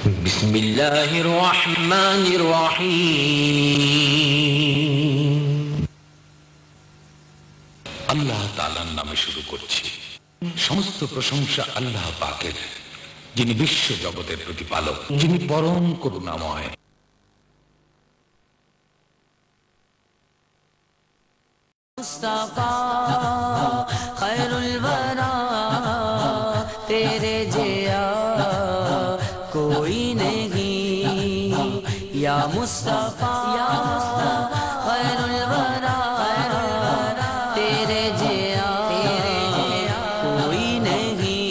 বিসমিল্লাহির রহমানির রহিম। আল্লাহ তাআলার নামে শুরু করছি। সমস্ত প্রশংসা আল্লাহ পাকের, যিনি বিশ্ব জগতের প্রতিপালক, যিনি পরম করুণাময়। मुस्तफा खैरुल वरा तेरे जिया कोई नहीं या मुस्तफा खैरुल वरा तेरे जिया कोई नहीं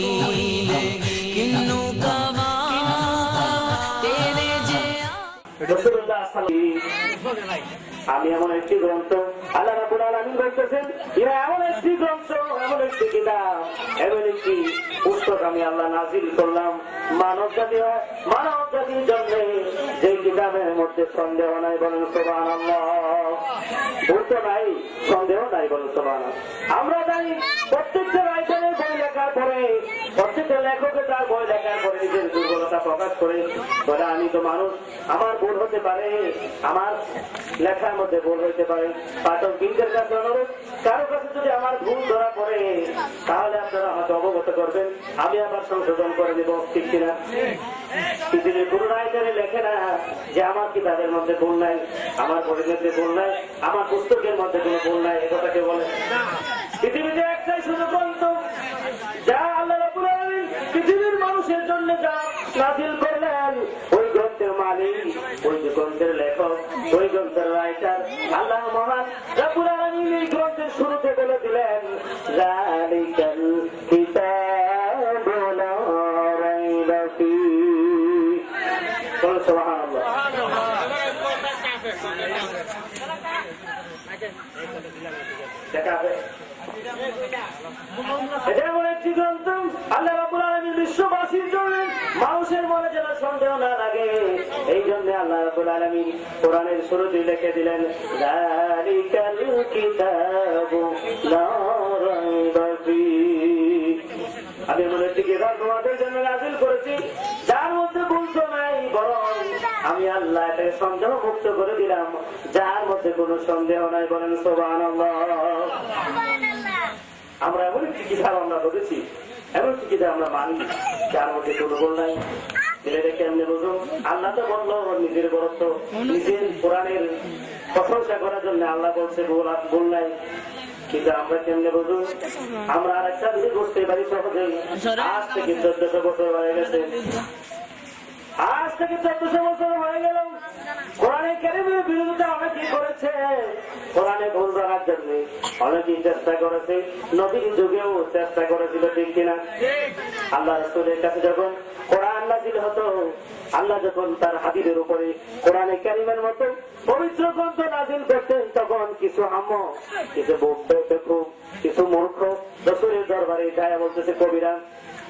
किन्नू कमा तेरे जिया। আমি এমন একটি গ্রন্থ, আল্লাহ রাব্বুল আলামিন বলতেছেন, এরা এমন একটি গ্রন্থ, এমন একটি কিতাব, এমন একটি পুস্তক আমি আল্লাহ নাযিল করলাম মানব জাতির জন্য, যে কিতাবের মধ্যে সন্দেহ নাই। বলেন সুবহানাল্লাহ। ভুল নাই, সন্দেহ নাই। বলেন সুবহানাল্লাহ। আমরা জানি প্রত্যেকটা রাইটারের বই লেখার পরে, প্রত্যেকটা লেখকের তার বই লেখার পরে নিজের দুর্বলতা প্রকাশ করে বলে, আমি তো মানুষ, আমার ভুল হতে পারে, আমার লেখার মধ্যে ভুল হইতে পারে। পাঠক বৃন্দের কাছে অনুরোধ, কারো কাছে যদি আমার ভুল ধরা পড়ে তাহলে আপনারা আমাকে অবগত করবেন, আমি আবার সংশোধন করে দিব, ঠিক কিনা? পৃথিবীর কোন রাইটারে লেখে না যে আমার কিতাবের মধ্যে ভুল নাই, আমার বইয়ের মধ্যে ভুল নাই, আমার পুস্তকের মধ্যে কোনো ভুল নাই, একথা কেউ বলে। পৃথিবীতে একটাই শুধু গ্রন্থ, যা আল্লাহ রাব্বুল আলামিন পৃথিবীর মানুষের জন্য যা নাযিল করলেন, ওই গ্রন্থের মালিক, ওই গ্রন্থের লেখক, ওই গ্রন্থের রাইটার আল্লাহ মহান রাব্বুল আলামিন এই গ্রন্থের শুরুতে বলে দিলেন, যালিকাল কিতাবু লা রাইবা ফীহ। সুবহানাল্লাহ। এটা এমন একটি গ্রন্থ, আল্লাহ রাব্বুল আলামিন বিশ্ববাসীর জন্য, মানুষের মনে যেন সন্দেহ না লাগে, এই জন্য আল্লাহ রাব্বুল আলামিন কোরআনের শুরুতে লিখে দিলেন, যালিকাল কিতাবু লা রাইবা ফীহ। আমি এমন একটি কিতাব তোমাদের জন্য নাযিল করেছি, যার মধ্যে ভুল নাই, বরং আমি আল্লাহ এটাকে সন্দেহ মুক্ত করে দিলাম, যার মধ্যে কোনো সন্দেহ নাই। বলেন সুবহানাল্লাহ। আমরা এমন একটি কিতাব আমরা বলেছি, এমন একটি কিতাব আমরা মানি, যার মধ্যে কোনো ভুল নাই। দেখে এমনি বুঝুন, আল্লাহ তো বললো নিজের বরত্ব, নিজের কোরআনের প্রশংসা করার জন্য আল্লাহ বলছে ভুল নাই, কিন্তু আমরা কেমনে বুঝুন? আমরা আর একটা জিনিস বুঝতে পারি সহজেই। আজ থেকে 1400 বছর হয়ে গেছে, আজ থেকে 1400 বছর হয়ে গেল, কোরআনে কারীমের বিরোধিতা অনেকেই করেছে, কোরআনে ভুল ধরার জন্য অনেকেই চেষ্টা করেছে, নবীর যুগেও চেষ্টা করেছিল, ঠিক কিনা? আল্লাহ রাসূলের কাছে যখন কোরআন নাযিল হতো, আল্লাহ যখন তার হাবিবের উপরে কোরআনে কারীমের মতো পবিত্র গ্রন্থ নাযিল করতেন, তখন কিছু আম্মা, কিছু বেকুব, কিছু মূর্খ রাসূলের দরবারে যায় বলতেছে, কবিরা,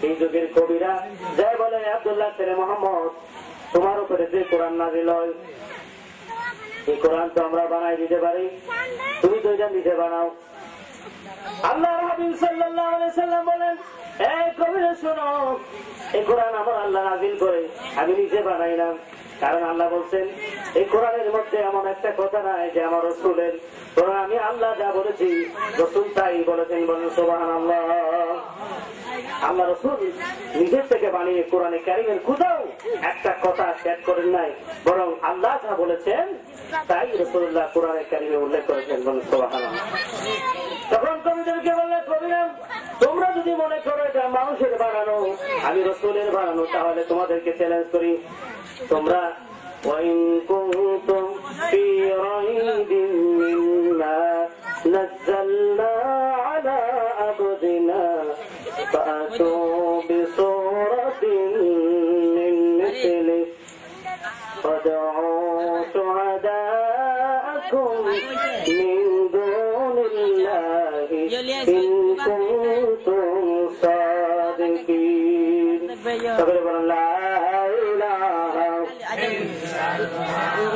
এই যুগের কবিরা যাই বলে, আব্দুল্লাহ ছেলে মুহাম্মদ, তোমার উপরে যে কোরআন নাযিল হয়, এই কোরআন তো আমরা বানাই দিতে পারি, তুমি তো এটা নিজে বানাও। আল্লাহর হাবিব সাল্লাল্লাহু আলাইহি সাল্লাম বলেন, এই কবিরা শোনো, এই কোরআন আমার আল্লাহ নাযিল করে, আমি নিজে বানাই না। কারণ আল্লাহ বলছেন, এই কোরআনের মধ্যে এমন একটা কথা নাই যে আমার রাসূলের, কারণ আমি আল্লাহ যা বলেছি রাসূল তাই বলেছেন। বলেন সুবহানাল্লাহ। আল্লাহ রাসূল নিজের থেকে বানিয়ে কোরআনে কারীমের কোথাও একটা কথা সেট করেন নাই, বরং আল্লাহ যা বলেছেন তাই রাসূলুল্লাহ কোরআনে কারীমে উল্লেখ করেছেন। বলেন সুবহানাল্লাহ। তখন কবিদেরকে বললে, কবিরা, তোমরা যদি মনে করো এটা মানুষের বানানো, আমি রাসূলের বানানো, তাহলে তোমাদেরকে চ্যালেঞ্জ করি, তোমরা وَإِن كُنتُمْ فِي رَيْبٍ مِّمَّا نَزَّلْنَا عَلَى عَبْدِنَا فَأْتُوا بِسُورَةٍ مِّن مِّثْلِهِ وَادْعُوا شُهَدَاءَكُم مِّن دُونِ اللَّهِ إِن كُنتُمْ صَادِقِينَ। তবে বলেন, লা ইলাহা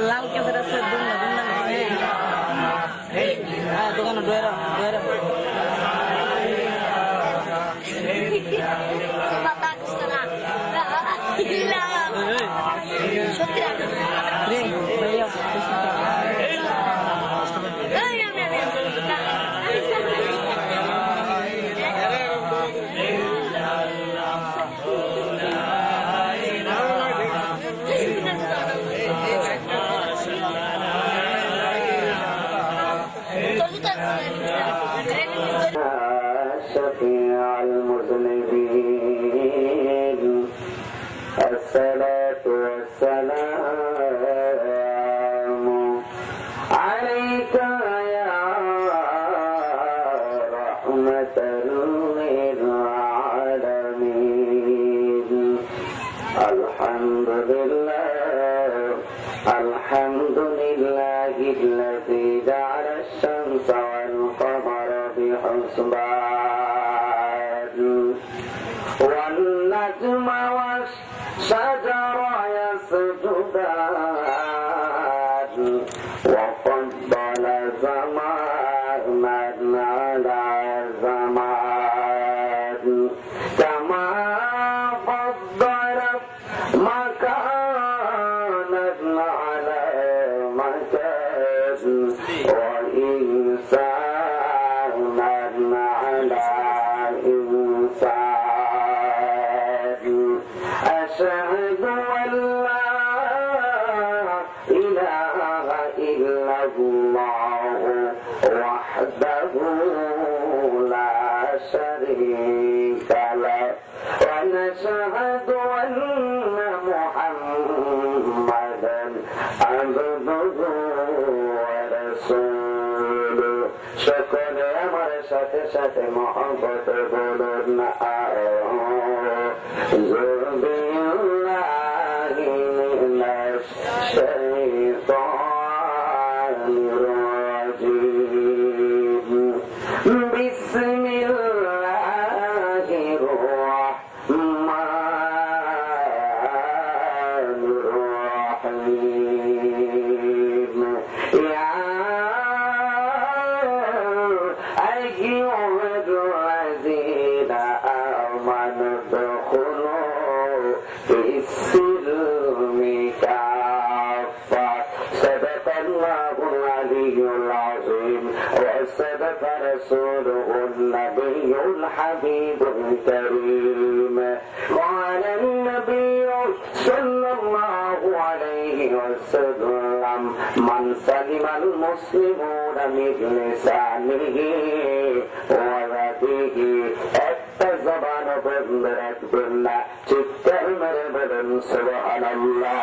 লাল কেসের আছে, দোকানে ডোরা ডোরা شفيع المذنبين الصلاة والسلام عليك يا رحمة للعالمين الحمد لله الذي جعل الشمس والقمر بحسبان والنجم والشجر يسجدان وفضل زمانا على زمان كما فضل مكانا على مكان وإنسانا على إنسان أشهد أن لا إله إلا الله وحده لا شريك له ونشهد أن محمدا عبده ورسوله شكر আমার সাথে সাথে মহব্বত বলুন أعوذ بالله من الشيطان الرجيم بسم الله الرحمن الرحيم يا أيها الذين آمنوا ادخلوا في السلم كافة صدق الله العلي العظيم وصدق رسوله النبي الحبيب الكريم قال النبي صلى الله عليه وسلم من سلم المسلمون من لسانه ويده একটা জবান বন্ধ রাখবেন না চিৎকার মেরে বলেন সুবহানাল্লাহ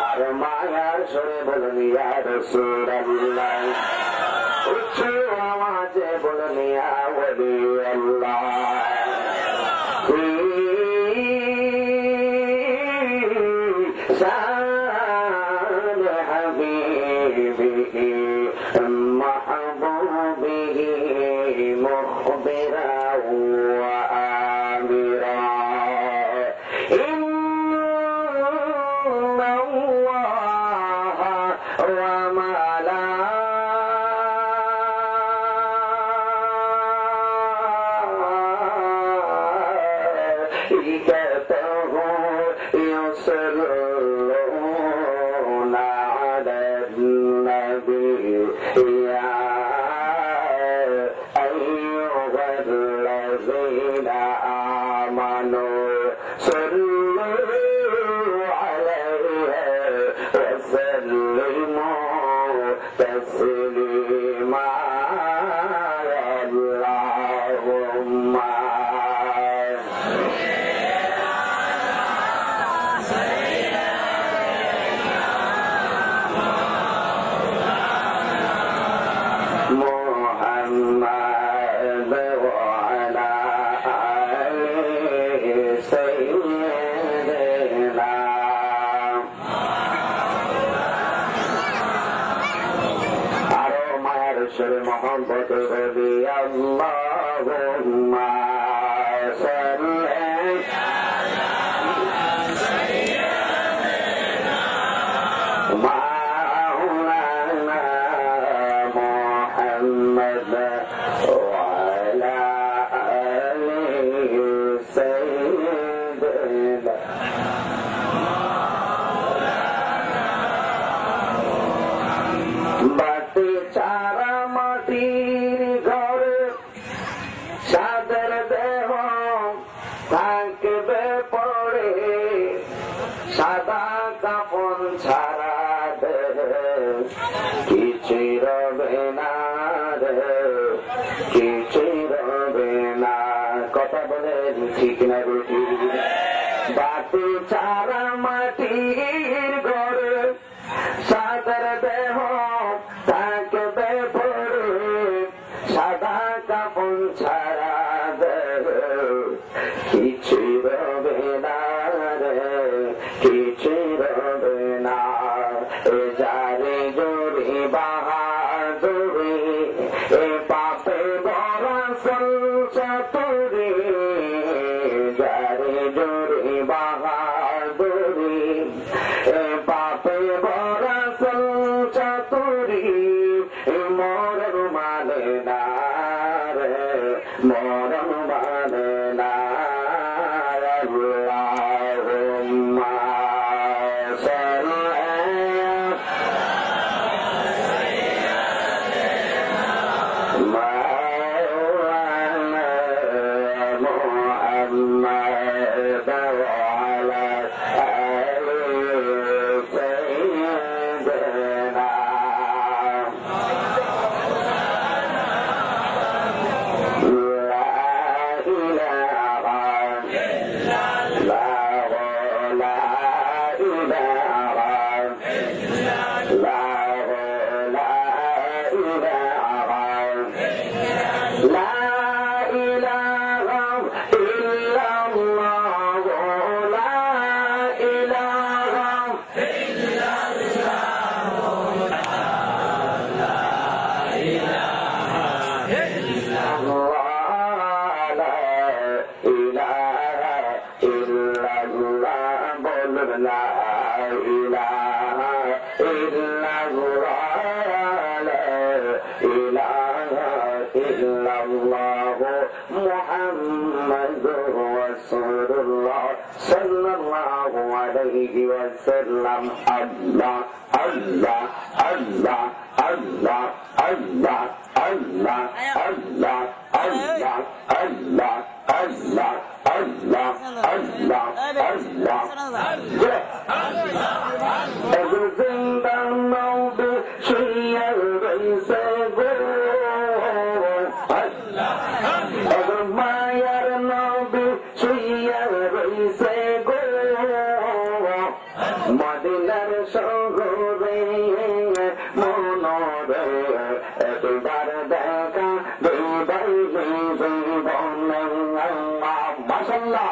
আর মায়ার সরে বলেন ইয়া রাসূলুল্লাহ উচ্চ আওয়াজে বলেন ইয়া ওয়ালি আল্লাহ শান হাবিবিহি মাহবুবিহি মুখবিরা ওয়া আমিরা ইন্নাল্লাহ ওয়া মালাইকাতুহু يصلون على النبي يا أيها الذين آمنوا صلوا عليه وسلموا تسليما اللهم محمد وعلى آله سيدنا আরো মায়ের সুরে মোহাম্মদ রবি আল্লাহুম্মা সাল্লি মাওলানা মুহাম্মদ وعلى آله سيدنا বাতি চারা মাটির ঘরে সাদের দেহ থাকবে পড়ে সাদা কাপড় ছাড়া দেহ কিছুই রবে না রে কিছুই রবে ঠিক না বেশি বাতি চারা মাটির ঘরে সাদার দেহ থাকবে পরে সাদা কাপন ছাড়া দেহ কিছু রবে না রে কিছু রবে না এ যারে জোরে বাহাদুরি এ পাপে বড়া সঞ্চতুরি যারে জোরে বাহাদুরি এ পাপে বড়া সঞ্চতুরি মরণ মানে না রে মরণ মানে না আল্লাহুম্মা Allah, Allah, Allah, Allah, Allah, Allah, Allah, Allah, Allah, Allah, Allah, Allah, Allah. Everything that know the she say go. Ever my know the she say go. মদিনার শহরে মনরে একবার দেখা দুবার জীবনে মাশাআল্লাহ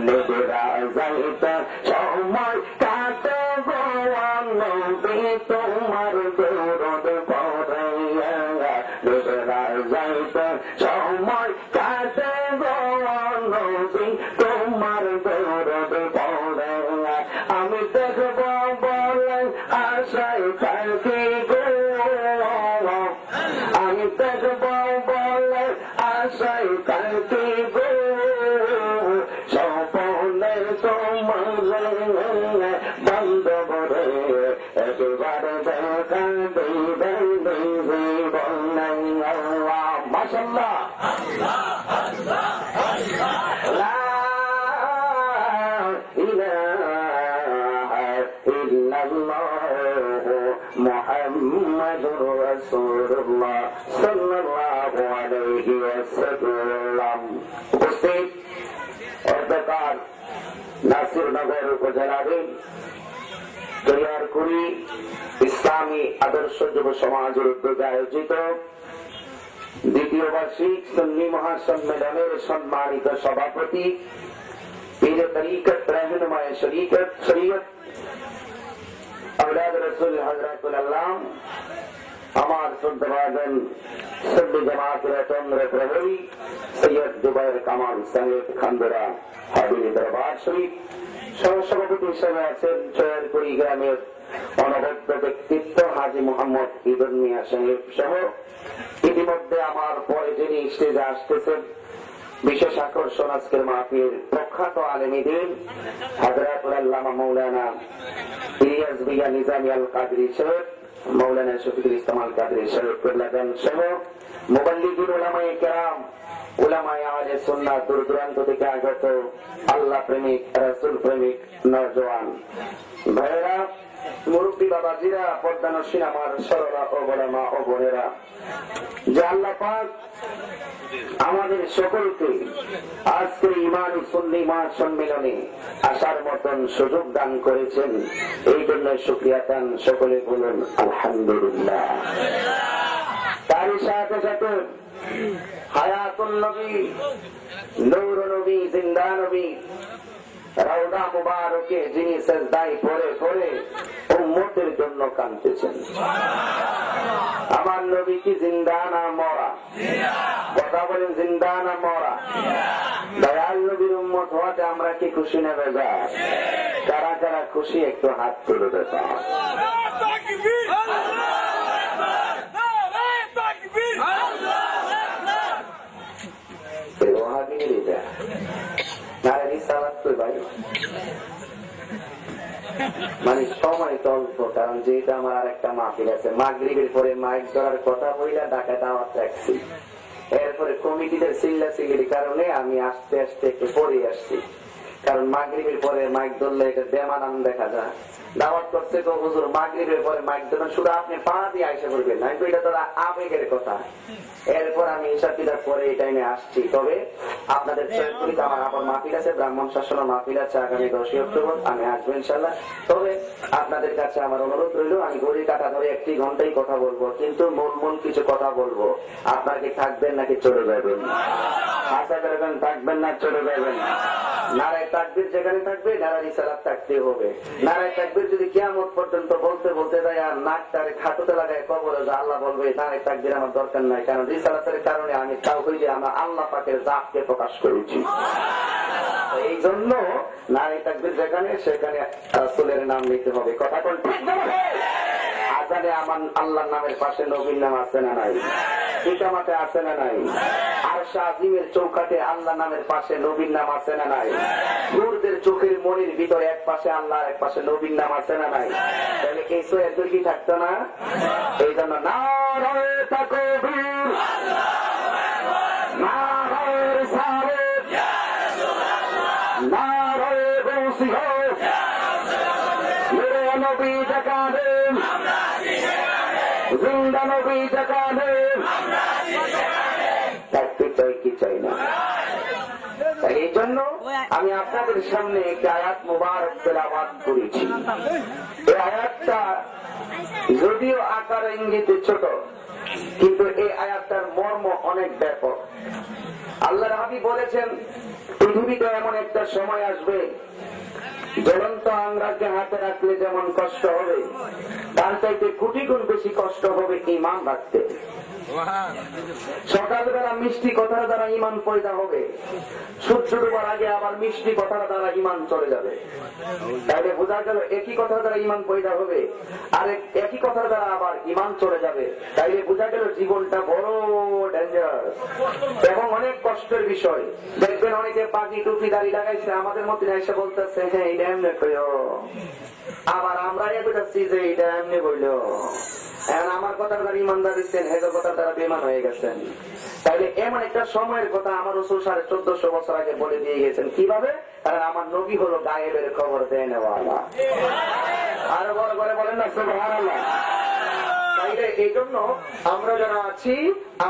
নিজেরা যাইতে সময় কাটে গো নবী তোমার দরদ পড়ে নিজেরা যাইতে সময় কাটে গো নবী তোমার দরদ পড়ে আমি দেখব বলে আশায় থাকি গো আমি দেখব বলে আশায় থাকি গো স্বপনে তোমার বন্ধ করে একবার দেখা দিবে জীবন আল্লাহ মাশাআল্লাহ মুহাম্মাদুর রাসূলুল্লাহ সাল্লাল্লাহু আলাইহি ওয়াসাল্লাম। উপস্থিত অধ্যকার নাসিরনগর উপজেলাধীন দরিয়ারকুড়ি ইসলামী আদর্শ যুব সমাজের উদ্যোগে আয়োজিত দ্বিতীয় বার্ষিক সুন্নি মহাসম্মেলনের সম্মানিত সভাপতি পীর তরিকত रहनुमाए শরীয়ত औलाद रसूल हजरतुल अल्लाम আমার শ্রদ্ধাভাজন সদ্য জামাতের চন্দ্র প্রহরী সৈয়দ জুবাইর কামাল সাহেব খান্দরা হাবিল দরবার শরীফ সহসভাপতি হিসেবে আছেন চয়ারকুড়ি গ্রামের অনবদ্য ব্যক্তিত্ব হাজী মোহাম্মদ ইবন মিয়া সাহেব সহ ইতিমধ্যে আমার পরে যিনি স্টেজে আসতেছেন বিশেষ আকর্ষণ আজকের মাহফিলের প্রখ্যাত আলেম দ্বীন হযরতুল আল্লামা মাওলানা ইলিয়াস বিয়া নিজামী আল কাদরি সাহেব মৌলানা শফিকুল ইসলাম আল কাদরি সাহেব প্রলাদান সহ মুবাল্লিগিন উলামায়ে কেরাম উলামায়ে আহলে সুন্নাহ দূর দূরান্ত থেকে আগত আল্লাহ প্রেমিক রাসূল প্রেমিক নওজওয়ান ভাইরা মুরব্বী বাবাজিরা পর্দানশীন আমার সরলা ও বড় মা ও বোনেরা যে আল্লাহ পাক আমাদের সকলকে আজকে ইমানি সুন্নি মহাসম্মেলনে আসার মতন সুযোগ দান করেছেন, এই জন্য শুকরিয়া দান সকলে বলুন আলহামদুলিল্লাহ। তারই সাথে সাথে হায়াতুল নবী, নূর নবী, জিন্দা নবী, রওজা মুবারকে যিনি সিজদায় পড়ে পড়ে উম্মতের জন্য কাঁদতেছেন। আমার নবী কি জিন্দা না মরা? কথা বলেন, জিন্দা না মরা? দয়াল নবীর উম্মত হওয়াতে আমরা কি খুশি না বেজার? কারা কারা খুশি একটু হাত তুলে দেন। মানে সময় অল্প, কারণ যেটা আমার আর একটা মাহফিল আছে, মাগরিবের পরে মাইক ধরার কথা বইলা ঢাকা দাওয়াত রাখছি, এরপরে কমিটিদের চিল্লা চিল্লির কারণে আমি আস্তে আস্তে একটু পরে আসছি, কারণ মাগরিবের পরে মাইক ধরলে এটা বেমানান দেখা যায়। দাওয়াত করছে তো হুজুর মাগরিবের পরে মাইক ধরেন, শুধু আপনি পা দিয়ে আইসা করবেন না, এটা তো আবেগের কথা। এরপর আমি ঈশার পরে এই টাইমে আসছি। তবে আপনাদের সৈয়দপুরীতে আমার আবার মাহফিল আছে, ব্রাহ্মণ শাসনের মাহফিল আছে আগামী 10ই অক্টোবর, আমি আসবো ইনশাল্লাহ। তবে আপনাদের কাছে আমার অনুরোধ রইল, আমি ঘড়ি কাটা ধরে 1 ঘন্টাই কথা বলবো, কিন্তু মূল কিছু কথা বলবো। আপনারা কি থাকবেন নাকি চলে যাবেন? আশা করবেন থাকবেন না চলে যাবেন? নারায়ে তাকবীর যেখানে থাকবে নারায়ে রিসালাত থাকতে হবে। নারায়ে তাকবীর যদি কিয়ামত পর্যন্ত বলতে বলতে যায় আর নাকটারে খাটোতে লাগায় কবরে যা, আল্লাহ বলবে নারায়ে তাকবীর আমার দরকার নাই, কারণ রিসালাতের কারণে আমি তাওহীদে আমরা আল্লাহ পাকের জাতকে প্রকাশ করেছি। এই জন্য নারায়ে তাকবীর যেখানে সেখানে রাসূলের নাম নিতে হবে। কথা কোন ঠিক না? আজানে আমার আল্লাহর নামের পাশে নবীর নাম আছে না নাই? কিতামাতে আছে না নাই? আরশ আজিমের চৌকাঠে আল্লাহ নামের পাশে নবীর নাম আছে না নাই? নূরদের চোখের মনির ভিতরে এক পাশে আল্লাহ, এক পাশে নবীর নাম আছে না নাই? তাহলে এই সোয়ের কি থাকতো না? এই জন্য নারায়ে তাকবীর, নারায়ে রিসালাত, নারায়ে গাউসিয়্যা, মেরে নবী জাকাতে, জিন্দা নবী জাকাতে, থাকতে চাই কি চাই না। এই জন্য আমি আপনাদের সামনে একটি আয়াত মুবারক তেলাওয়াত করেছি। এই আয়াতটা যদিও আকার ইঙ্গিতে ছোট, কিন্তু এই আয়াতটার মর্ম অনেক ব্যাপক। আল্লাহর হাবিব বলেছেন, পৃথিবীতে এমন একটা সময় আসবে জ্বলন্ত আঙ্গারকে হাতে রাখলে যেমন কষ্ট হবে, তার চাইতে কোটি গুণ বেশি কষ্ট হবে ঈমান রাখতে। সকালবেলা মিষ্টি কথার দ্বারা ঈমান পয়দা হবে, সূর্য ডোবার আগে আবার মিষ্টি কথার দ্বারা ঈমান চলে যাবে। তাইলে বোঝা গেল একই কথার দ্বারা ঈমান পয়দা হবে, আর একই কথার দ্বারা আবার ঈমান চলে যাবে। তাইলে বোঝা গেল জীবনটা বড় ডেঞ্জারাস এবং অনেক কষ্টের বিষয়। দেখবেন অনেকে পাগড়ি টুপি দাড়ি লাগাইছে, আমাদের মধ্যে এসে বলতেছে হ্যাঁ এটা এমনি কইও, আবার আমরা বুঝাচ্ছি যে এটা এমনি বইল। এখন আমার কথার দ্বারা ইমানদার দিচ্ছেন, হেগের কথার দ্বারা বেমান হয়ে গেছেন। তাইলে এমন একটা সময়ের কথা আমার রাসূল 1450 বছর আগে বলে দিয়ে গেছেন। কিভাবে? কারণ আমার নবী হলো গায়েবের খবর দেয় নেওয়ালা। আরো বড় করে বলেন না সুবহানাল্লাহ। তাইলে এই জন্য আমরা যারা আছি,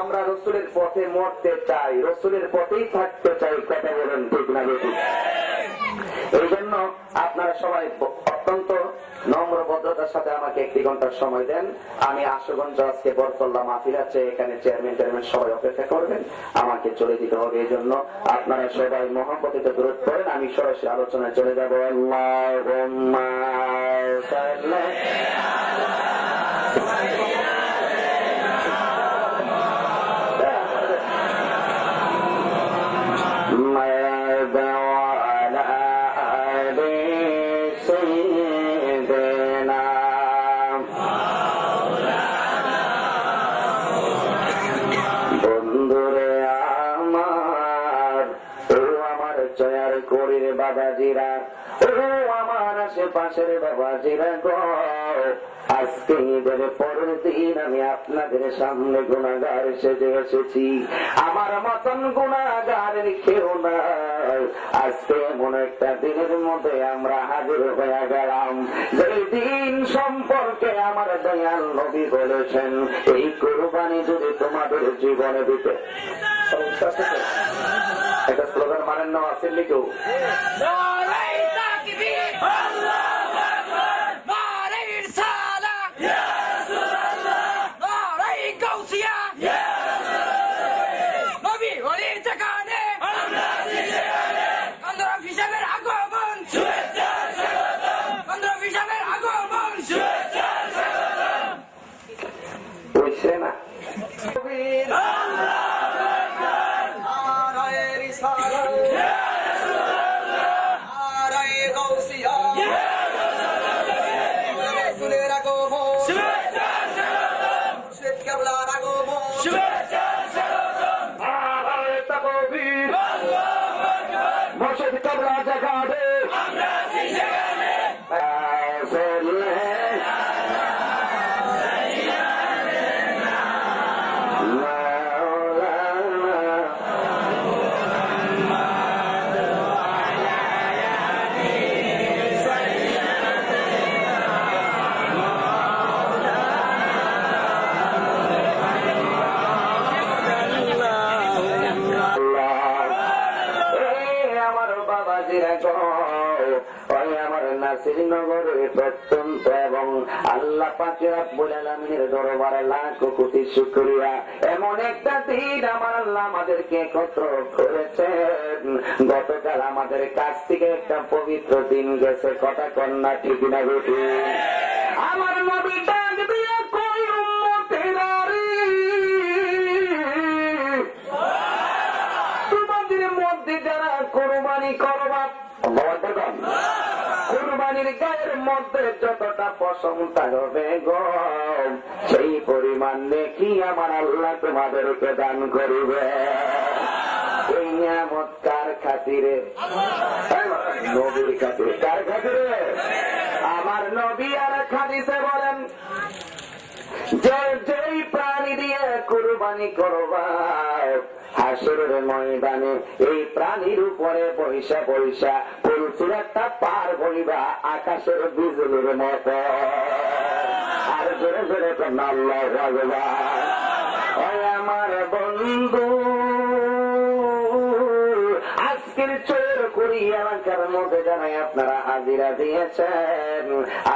আমরা রাসূলের পথে মরতে চাই, রাসূলের পথেই থাকতে চাই। কথা বলেন ঠিক না? এই জন্য আপনারা সবাই অত্যন্ত নম্র ভদ্রতার সাথে আমাকে 1 ঘন্টার সময় দেন। আমি আশুগঞ্জ আজকে বরকল্লা মাহফিল আছে, এখানে চেয়ারম্যান সবাই অপেক্ষা করবেন, আমাকে চলে দিতে হবে। এই জন্য আপনারা সবাই মহব্বতে দূরত করেন, আমি সরাসরি আলোচনায় চলে যাবো। আল্লাহুম্মা সাল্লি বাবাজিরা, আমার আশেপাশের বাবাজিরা গো, আজকে ঈদের পরের দিন আমি আপনাদের সামনে গুনাহগার সেজে এসেছি। আমার মতন গুনাহগারের কেউ নাই। আজকে এমন একটা দিনের মধ্যে আমরা হাজির হয়ে গেলাম, যে দিন সম্পর্কে আমার দয়াল নবী বলেছেন, এই কুরবানি যদি তোমাদের জীবনে দিতে একটা স্লোগান মানেন না, আসেন নি কেউ? বুঝছে না? মুর্শিদ কেবলা জাগাবে শ্রীনগরের প্রত্যন্ত এবং আল্লাহ পাকের রব্বুল আলামিনের দরবারে লাখ কোটি শুকরিয়া। এমন একটা দিন আমার আল্লাহ আমাদেরকে একত্র করেছেন। গতকাল আমাদের কাছ থেকে একটা পবিত্র দিন গেছে, কথা কন্যা ঠিক না বেটি? আমার নবী ডাক দিয়ে কই উম্মতেরা রে, তোমাদের মধ্যে যারা কোরবানি করবা, কুরবানির গায়ের মধ্যে যতটা পশম থাকবে গো, সেই পরিমাণ নেকি আমার আল্লাহ তোমাদেরকে দান করিবে। এই নিয়ামত কার খাতিরে? নবীর খাতিরে। কার খাতিরে? আমার নবী আর হাদিসে বলেন যে যেই প্রাণী দিয়ে কুরবানি করবা, হাসরের ময়দানে এই প্রাণীর উপরে পয়সা পয়সা পুরুষেরটা পার বলিবা আকাশের বিজুলির মতো। আর জোরে জোরে তো আল্লাহু আকবার। ওই আমার বন্ধু, আজকের চোর করি এলাকার মধ্যে জানাই আপনারা হাজিরা দিয়েছেন।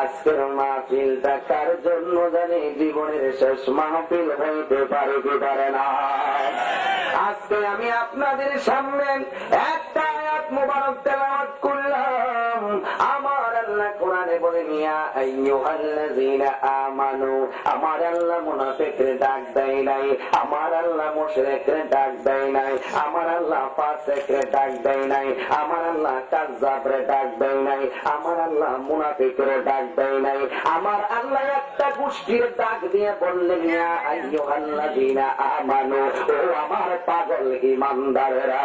আজকের মাহফিলটা কার জন্য জানি জীবনের শেষ মাহফিল হইতে পারে কি পারে না। আজকে আমি আপনাদের সামনে একটা আয়াত মুবারক তেলাওয়াত করলাম। আমার আল্লাহ কোরআনে বলেন ইয়া আইয়ুহাল্লাযীনা আমানু, আমার আল্লাহ মুনাফিকদের ডাক দেয় নাই, আমার আল্লাহ মুশরিকদের ডাক দেয় নাই, আমার আল্লাহ ফাসিকদের ডাক দেয় নাই, আমার আল্লাহ কাযযাবদের ডাক দেয় নাই, আমার আল্লাহ মুনাফিকদের ডাক দেয় নাই। আমার আল্লাহ একটা গোষ্ঠীর ডাক দিয়ে বললেন ইয়া আইয়ুহাল্লাযীনা আমানু, ও আমার পাগল ঈমানদাররা।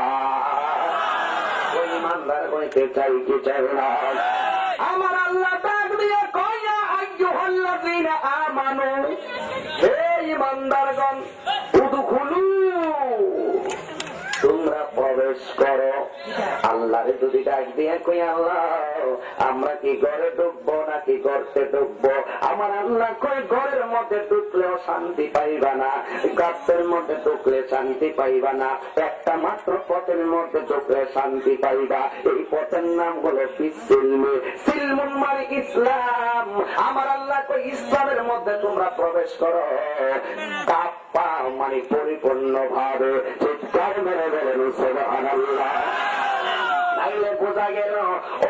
ওই ঈমানদার হইতে চাই কি চাই না? আমার আল্লাহ ডাক দিয়ে কয় ইয়া আইয়ুহাল্লাযীনা আমানু, হে ঈমানদারগণ, উদখুলু, তোমরা প্রবেশ করো। আল্লাহরে যদি ডাক দিয়ে কই আল্লাহ আমরা কি ঘরে ঢুকবো নাকি গর্তে ঢুকবো? আমার আল্লাহ কই ঘরের মধ্যে ঢুকলেও শান্তি পাইবা না, গর্তের মধ্যে ঢুকলে শান্তি পাইবা না, একটা মাত্র পথের মধ্যে ঢুকলে শান্তি পাইবা। এই পথের নাম হলো সিলমে, সিলমুন মানে ইসলাম। আমার আল্লাহ কই ইসলামের মধ্যে তোমরা প্রবেশ করো। কাপ্পা মানে পরিপূর্ণ ভাবে চিৎকার মেরে বলেন সুবহানাল্লাহ। তাইলে বোঝা গেল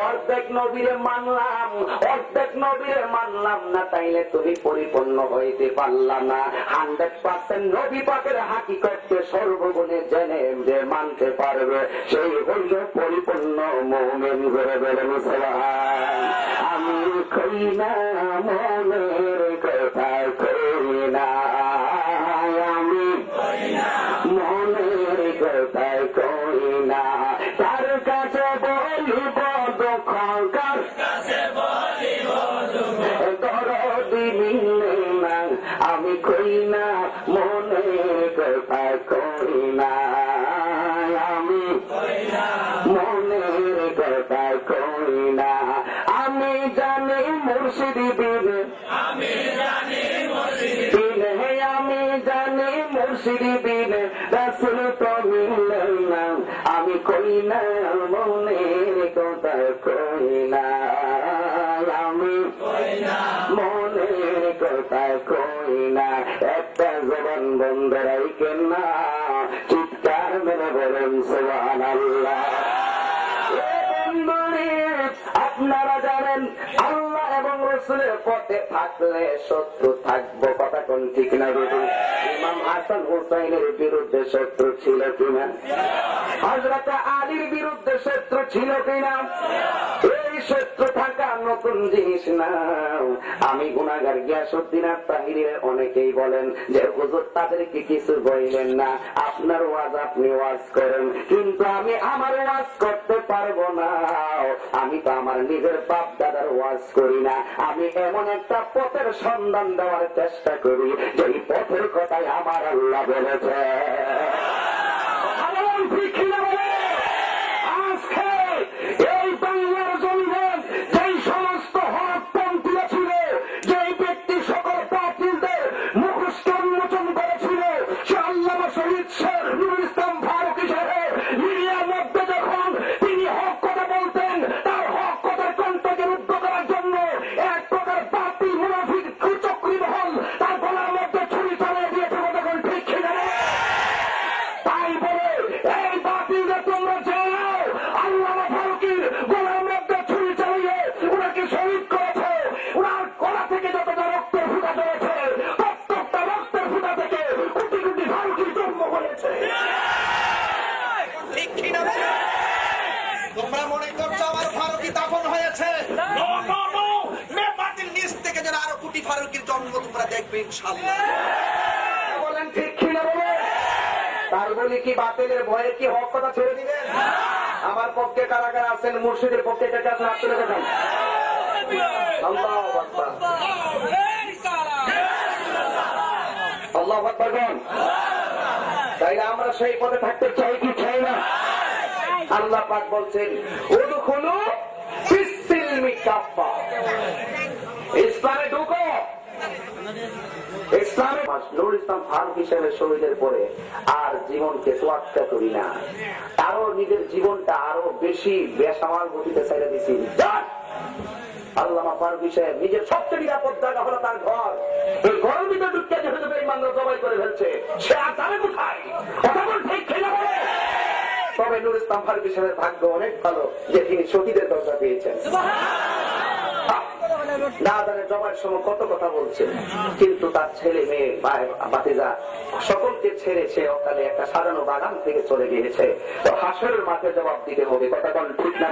অর্ধেক নবীরে মানলাম, অর্ধেক নবীরে মানলাম না, তাইলে তুমি পরিপূর্ণ হইতে পারলাম না। 100% নবী পাকের হাকিকতকে সর্বগুণে জেনে যে মানতে পারবে সেই হইল পরিপূর্ণ মুমিন। করে বলেন সুবহান। আমি কই না মনের কথা কই না, আমি মনের কথা কই না, তার কাছে বলিব দুঃখ, কার কাছে বলিব দরদি মিলে না। আমি কই না মনের কথা কই না, আমি মনের কথা কই না। আমি জানি মুর্শিদ বিন, আমি জানি মুর্শিদ বিন, আমি জানি মুর্শিদি বিন রাসূল তো মিলে না, আমি কই না মনের কথা কই না, আমি মনের কথা কই না, একটা জবান বন্ধ রাখেন না, চিৎকার মেরে বলেন সুবহানাল্লাহ। আপনারা জানেন আল্লাহ এবং রাসূলের পথে থাকলে শত্রু থাকবো, কথা কোন ঠিক না? ইমাম হাসান হুসাইনের বিরুদ্ধে শত্রু ছিল কিনা? হযরত আলীর বিরুদ্ধে শত্রু ছিল কিনা? এই শত্রু থাকা নতুন জিনিস না। আমি গুনাহগার গিয়াসউদ্দিন আত-তাহিরির অনেকেই বলেন যে হুজুর তাদেরকে কিছু বললেন না, আপনার ওয়াজ আপনি ওয়াজ করেন, কিন্তু আমি আমার ওয়াজ করতে পারবো না। আমি তো আমার নিজের বাপ দাদার ওয়াজ করি না, আমি এমন একটা পথের সন্ধান দেওয়ার চেষ্টা করি যেই পথের কথাই আমার আল্লাহ বলেছে। আজকে এই বাংলার জনগণ যেই সমস্ত হকপন্থীরা ছিল, যেই ব্যক্তি সকল বাতিলদের মুখোশকে উন্মোচন করেছিল, সে আল্লামা শহীদ শেখ নুরুল ইসলাম ফারুকী সাহেব মিডিয়ার মধ্যে যখন তিনি হক কথা বলতেন, তার হক কথার কণ্ঠকে রুদ্ধ করার জন্য এক প্রকার বাতিল মুনাফিক কুচক্রী মহল তার গলার মধ্যে ছুরি চালিয়ে দিয়েছে, তখন ঠিক ছিল। তাই বলে এই বাতিলরা তোমরা জানো আল্লামা ফারুকীর গলার মধ্যে ছুরি চালিয়ে ওনাকে শহীদ করেছে। ওনার গলা থেকে যতটা রক্তের ফুটা চলেছে, প্রত্যেকটা রক্তের ফুটা থেকে কোটি কোটি ফারুকীর জন্ম হয়েছে। ঠিক কিনা? তোমরা মনে করছো আমার ফারুকী দাফন হয়েছে? বাতিল নিচ থেকে যেন আরো কোটি ফারুকীর জন্ম তোমরা দেখবে ইনশাআল্লাহ। বলেন ঠিক কিনা? বলে তার বলি কি বাতিলের ভয়ে কি হক কথা ছেড়ে দিবেন? আমার পক্ষে কারা কারা আছেন, মুর্শিদের পক্ষে কাছে আছেন, হাত তুলে দেখান। আল্লাহু আকবার, আল্লাহু আকবার বলেন। তাই আমরা সেই পথে থাকতে চাই কি চাই না? আল্লাহ পাক বলছেন উদখুলু ফিস-সিলমি কাফা, ইসলামে ঢুকো। ইসলামে নুরুল ইসলাম ফারুকী হিসেবে শহীদের পরে আর জীবনকে তোয়াক্কা করি না, আরো নিজের জীবনটা আরো বেশি বেসামাল গতিতে ছেড়ে দিছি। আল্লামা ফারুকী সাহেব নিজের সবচেয়ে নিরাপদ জায়গা হলো তার ঘর। এই ঘরের ভিতরে ঢুকে যেহেতু বেঈমানরা জবাই করে ফেলছে, সে আর যাবে কোথায়? কথা বল ঠিক কিনা? বলে তবে নুরুল ইসলাম ফারুকী সাহেবের ভাগ্য অনেক ভালো যে তিনি শহীদের দরজা পেয়েছেন। না জানে জমার সময় কত কথা বলছে, কিন্তু তার ছেলে মেয়ে ভাতিজা সকলকে ছেড়ে সে অকালে একটা সাজানো বাগান থেকে চলে গিয়েছে। তো হাসরের মাঠে জবাব দিতে হবে, কথা বল ঠিক না?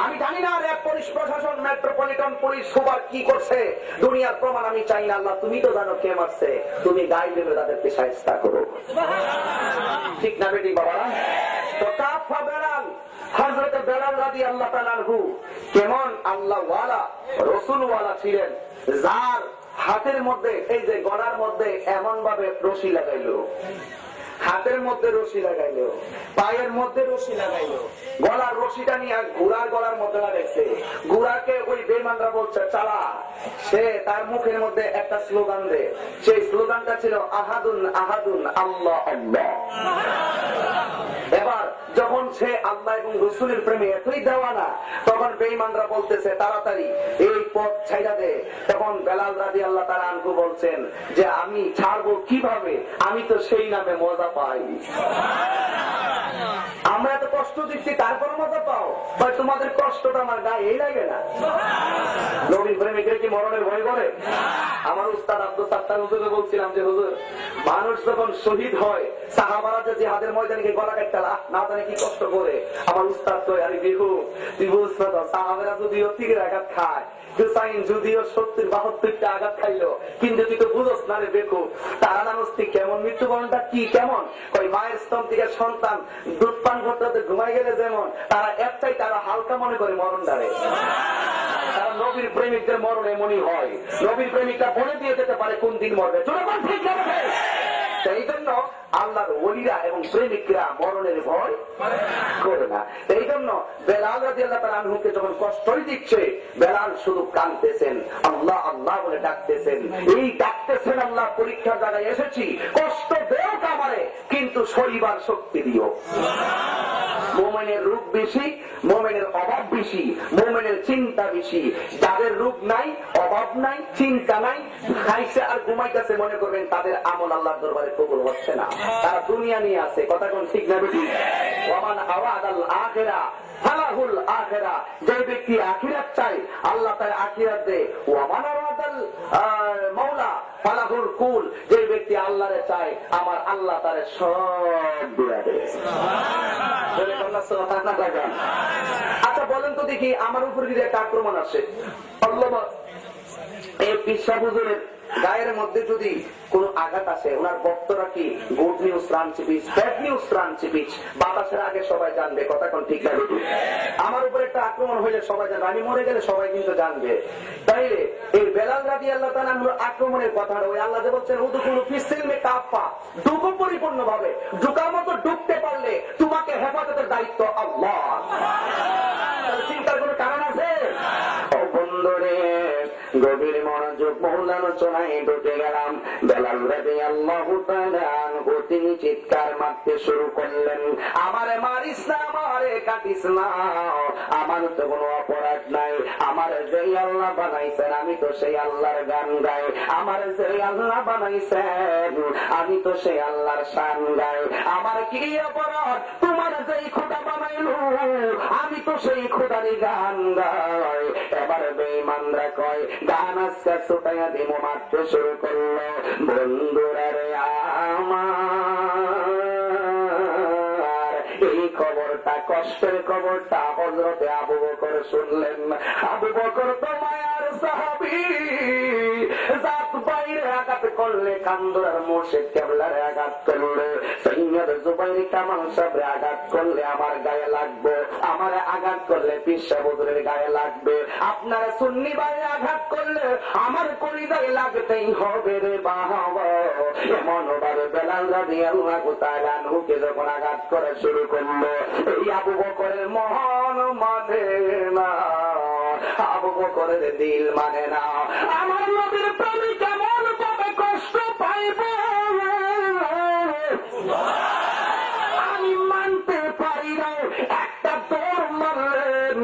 আমি জানি না র্যাব পুলিশ প্রশাসন, মেট্রোপলিটন পুলিশ সুপার কি করছে, দুনিয়ার প্রমাণ আমি চাই না। আল্লাহ তুমি তো জানো কে মারছে, তুমি গায়ে দেবে তাদেরকে শায়েস্তা করো, ঠিক না বেটি বাবা? তো কাফা বেলাল, হযরত বেলাল রাদিয়াল্লাহু তাআলা আনহু কেমন আল্লাহ ওয়ালা রাসূল ওয়ালা ছিলেন, যার হাতের মধ্যে এই যে গলার মধ্যে এমন ভাবে রশি লাগাইলো, হাতের মধ্যে রশি লাগাইলো, পায়ের মধ্যে রশি লাগাইলো, গলার রশিটা নিয়ে ঘোড়ার গলার মধ্যে লাগাইছে। ঘোড়াকে ওই বেঈমানরা বলছে চালা, সে তার মুখের মধ্যে একটা স্লোগান দেয়, সেই স্লোগানটা ছিল আহাদুন আহাদুন আল্লাহ আল্লাহ। এবার যখন সে আল্লাহ এবং রাসূলের প্রেমে এতই দেওয়ানা, তখন বেঈমানরা বলতেছে তাড়াতাড়ি এই পথ ছাইড়া দে। তখন বেলাল রাদিয়াল্লাহু তাআলা আনহু বলছেন যে আমি ছাড়বো কিভাবে, আমি তো সেই নামে মজা পাই। আমরা এত কষ্ট দিচ্ছি তারপর মজা পাও, তোমাদের কষ্টটা আমার গায়ে লাগে না? নবীর প্রেমিকের কি মরণের ভয় করে? আমার উস্তাদ আব্দুল সাত্তার হুজুরকে বলছিলাম যে হুজুর, মানুষ যখন শহীদ হয়, সাহাবারা যে জিহাদের ময়দানে গলা কাটতে না জানে কি কষ্ট করে। আমার উস্তাদ কই, আরে বিহু তুই বুঝছো তো, সাহাবারা যদিও তীরের আঘাত খায়, হুসাইন যদিও 70-72টা আঘাত খাইলো, কিন্তু তুই তো বুঝোস না রে বেকু, তারা জানোস তুই কেমন মৃত্যুবরণটা কি কেমন? ওই মায়ের স্তন থেকে সন্তান দুধ পান করতে ঘুমাই গেলে যেমন, তারা একটাই তারা হালকা মনে করে মরণ দাঁড়ে। তারা নবীর প্রেমিকদের মরণ এমনই হয়, নবীর প্রেমিকরা বলে দিয়ে যেতে পারে কোন দিন মরবে। ঠিক যাবে। সেই জন্য আল্লাহর ওলিরা এবং প্রেমিকরা মরণের ভয় করে না। এই জন্য বেলাল রাদিয়াল্লাহু তাআলা আনহুকে যখন কষ্টই দিচ্ছে, বেলাল শুধু কাঁদতেছেন, আল্লাহ আল্লাহ বলে ডাকতেছেন। এই ডাক ডাকতেছেন আল্লাহ পরীক্ষা জায়গায় এসেছি, কষ্ট দেও আমারে, কিন্তু শরীবার শক্তি দিও। মোমেনের রূপ বেশি, মোমেনের অভাব বেশি, মোমেনের চিন্তা বেশি। যাদের রূপ নাই, অভাব নাই, চিন্তা নাই, খাইছে আর ঘুমাইতেছে, মনে করবেন তাদের আমল আল্লাহর দরবারে কবুল হচ্ছে না, তারা দুনিয়া নিয়ে আছে। কথা কোন ঠিক না বেশি? ওয়ামান আওয়াদাল আখিরা ফালাহুল আখিরা, যে ব্যক্তি আখিরাত চায় আল্লাহ তার আখিরাত দেয়। ওয়ামান আওয়াদাল মাওলা ফালাহুল কুল, যে ব্যক্তি আল্লাহরে চায় আমার আল্লাহ তার সব দিয়া দেয়। আচ্ছা বলেন তো দেখি, আমার উপর যদি একটা আক্রমণ আসে, এই পিসা হুজুরের গায়ের মধ্যে যদি কোন আঘাত আসে, ওনার বক্তরা কি গুড নিউজ রানছি পিচ, ব্যাড নিউজ রানছি পিচ, বাতাসের আগে সবাই জানবে। কথা কোন ঠিক লাগে? আমার উপর একটা আক্রমণ হইলে সবাই জানবে, আমি মরে গেলে সবাই কিন্তু জানবে। তাইলে এই বেলাল রাদিয়াল্লাহু তাআলা আক্রমণের কথা ওই আল্লাহ যে বলছেন উদখুলু ফিস-সিলমি কাফা, ঢুকো পরিপূর্ণ ভাবে, ঢুকার মতো ঢুকতে পারলে তোমাকে হেফাজতের দায়িত্ব আল্লাহ। চিন্তার কোন কারণ আছে? বন্ধুরে গভীর মনোযোগ মূল আলোচনায় ঢুকে গেলাম। বেলাল রাদিয়াল্লাহু তাআলা আনহু তিনি চিৎকার মারতে শুরু করলেন, আমারে মারিস না, আমারে কাটিস না, আমার তো কোনো অপরাধ নাই, আমার যে আল্লাহ বানাইছেন আমি তো সেই আল্লাহর গান গাই, আমার যে আল্লাহ বানাইছেন আমি তো সেই আল্লাহর শান গাই, আমার কি অপরাধ, তোমার যেই খোদা বানাইলো আমি তো সেই খোদারই গান গাই। এবার বেঈমানরা কয় গান আজকে ছোটাইয়া দিব, মারতে শুরু করলো। বন্ধুরা রে আমার এই খবরটা, কষ্টের খবরটা হযরতে আবু বকর শুনলেন। আবু বকর তো মায়ার সাহাবী, জাত বাইরে আঘাত করলে কান্দুরার মুর্শিদ কেবলারে আঘাত করলে, সৈয়দ জুবাইর কামাল সাহেবের আঘাত করলে আমার গায়ে লাগবে, আমার আঘাত করলে পীর সাহেব হুজুরের গায়ে লাগবে, আপনারা সুন্নি ভাই আঘাত করলে আমার কলিজায় লাগতেই হবে রে বাবা। এমন ভাবে বেলাল রাদিয়াল্লাহু তাআলা আনহুকে যখন আঘাত করা শুরু করলো, এই আবু বকরের মন মানে না, আবু বকরের দিল মানে না। আমার নবীর প্রেমিক কেমন ভাবে কষ্ট পাইব আমি মানতে পারি না। একটা দৌড় মারলেন,